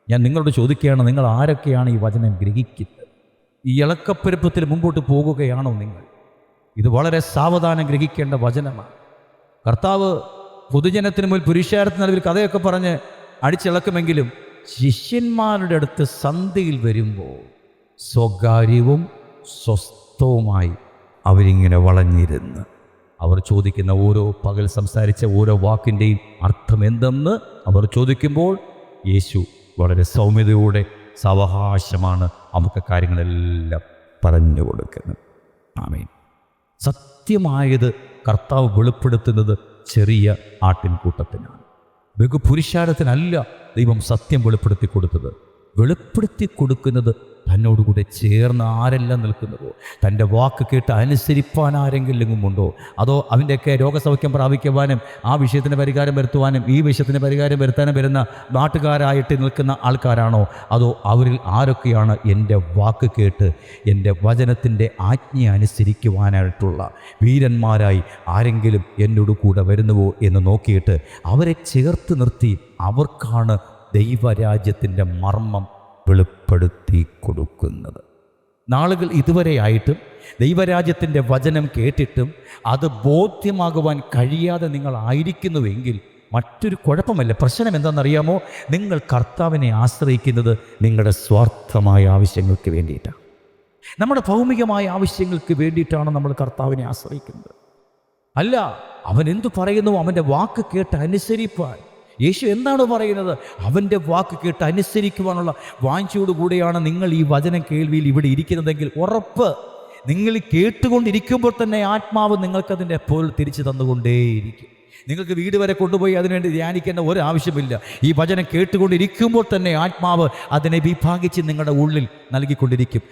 ഞാൻ നിങ്ങളോട് ചോദിക്കുകയാണ്, നിങ്ങൾ ആരൊക്കെയാണ് ഈ വചനം ഗ്രഹിക്കുന്നത്? ഈ ഇളക്കപ്പെരുപ്പത്തിൽ മുമ്പോട്ട് പോകുകയാണോ നിങ്ങൾ? ഇത് വളരെ സാവധാനം ഗ്രഹിക്കേണ്ട വചനമാണ്. കർത്താവ് പൊതുജനത്തിന് മുന്നിൽ പുരുഷാരത്തിന് നടുവിൽ കഥയൊക്കെ പറഞ്ഞ് അടിച്ചിളക്കുമെങ്കിലും ശിഷ്യന്മാരുടെ അടുത്ത് സന്ധിയിൽ വരുമ്പോൾ സ്വകാര്യവും സ്വസ്ഥവുമായി അവരിങ്ങനെ വളഞ്ഞിരുന്ന് അവർ ചോദിക്കുന്ന ഓരോ പകൽ സംസാരിച്ച ഓരോ വാക്കിൻ്റെയും അർത്ഥം എന്തെന്ന് അവർ ചോദിക്കുമ്പോൾ യേശു വളരെ സൗമ്യതയോടെ സാവകാശമാണ് നമുക്ക് കാര്യങ്ങളെല്ലാം പറഞ്ഞു കൊടുക്കുന്നത്. ആമേൻ. സത്യമായത് കർത്താവ് വെളിപ്പെടുത്തുന്നത് ചെറിയ ആട്ടിൻകൂട്ടത്തിനാണ്. ബഹുപുരുഷാരത്തിനല്ല ദൈവം സത്യം വെളിപ്പെടുത്തി കൊടുത്തത്. വെളിപ്പെടുത്തി കൊടുക്കുന്നത് തന്നോടുകൂടെ ചേർന്ന് ആരെല്ലാം നിൽക്കുന്നുവോ, തൻ്റെ വാക്ക് കേട്ട് അനുസരിപ്പാൻ ആരെങ്കിലും ഉണ്ടോ, അതോ അവൻ്റെയൊക്കെ രോഗസൗഖ്യം പ്രാപിക്കുവാനും ആ വിഷയത്തിന് പരിഹാരം വരുത്തുവാനും ഈ വിഷയത്തിന് പരിഹാരം വരുത്താനും വരുന്ന നാട്ടുകാരായിട്ട് നിൽക്കുന്ന ആൾക്കാരാണോ, അതോ അവരിൽ ആരൊക്കെയാണ് എൻ്റെ വാക്ക് കേട്ട് എൻ്റെ വചനത്തിൻ്റെ ആജ്ഞ അനുസരിക്കുവാനായിട്ടുള്ള വീരന്മാരായി ആരെങ്കിലും എന്നോട് കൂടെ വരുന്നുവോ എന്ന് നോക്കിയിട്ട് അവരെ ചേർത്ത് നിർത്തി അവർക്കാണ് ദൈവരാജ്യത്തിൻ്റെ മർമ്മം വെളിപ്പെടുത്തി കൊടുക്കുന്നത്. നാളുകൾ ഇതുവരെയായിട്ടും ദൈവരാജ്യത്തിൻ്റെ വചനം കേട്ടിട്ടും അത് ബോധ്യമാകുവാൻ കഴിയാതെ നിങ്ങളായിരിക്കുന്നുവെങ്കിൽ മറ്റൊരു കുഴപ്പമല്ല. പ്രശ്നം എന്താണെന്നറിയാമോ? നിങ്ങൾ കർത്താവിനെ ആശ്രയിക്കുന്നത് നിങ്ങളുടെ സ്വാർത്ഥമായ ആവശ്യങ്ങൾക്ക് വേണ്ടിയിട്ടാണ്. നമ്മുടെ ഭൗമികമായ ആവശ്യങ്ങൾക്ക് വേണ്ടിയിട്ടാണ് നമ്മൾ കർത്താവിനെ ആശ്രയിക്കുന്നത്. അല്ല, അവൻ എന്തു പറയുന്നു അവൻ്റെ വാക്ക് കേട്ട് അനുസരിപ്പാൻ. യേശു എന്താണ് പറയുന്നത്? അവൻ്റെ വാക്ക് കേട്ട് അനുസരിക്കുവാനുള്ള വാഞ്ചയോടുകൂടിയാണ് നിങ്ങൾ ഈ വചനം കേൾവിയിൽ ഇവിടെ ഇരിക്കുന്നതെങ്കിൽ ഉറപ്പ് നിങ്ങൾ കേട്ടുകൊണ്ടിരിക്കുമ്പോൾ തന്നെ ആത്മാവ് നിങ്ങൾക്കതിൻ്റെ എപ്പോൾ തിരിച്ചു തന്നുകൊണ്ടേയിരിക്കും. നിങ്ങൾക്ക് വീട് വരെ കൊണ്ടുപോയി അതിനുവേണ്ടി ധ്യാനിക്കേണ്ട ഒരാവശ്യമില്ല. ഈ വചനം കേട്ടുകൊണ്ടിരിക്കുമ്പോൾ തന്നെ ആത്മാവ് അതിനെ വിഭാഗിച്ച് നിങ്ങളുടെ ഉള്ളിൽ നൽകിക്കൊണ്ടിരിക്കും.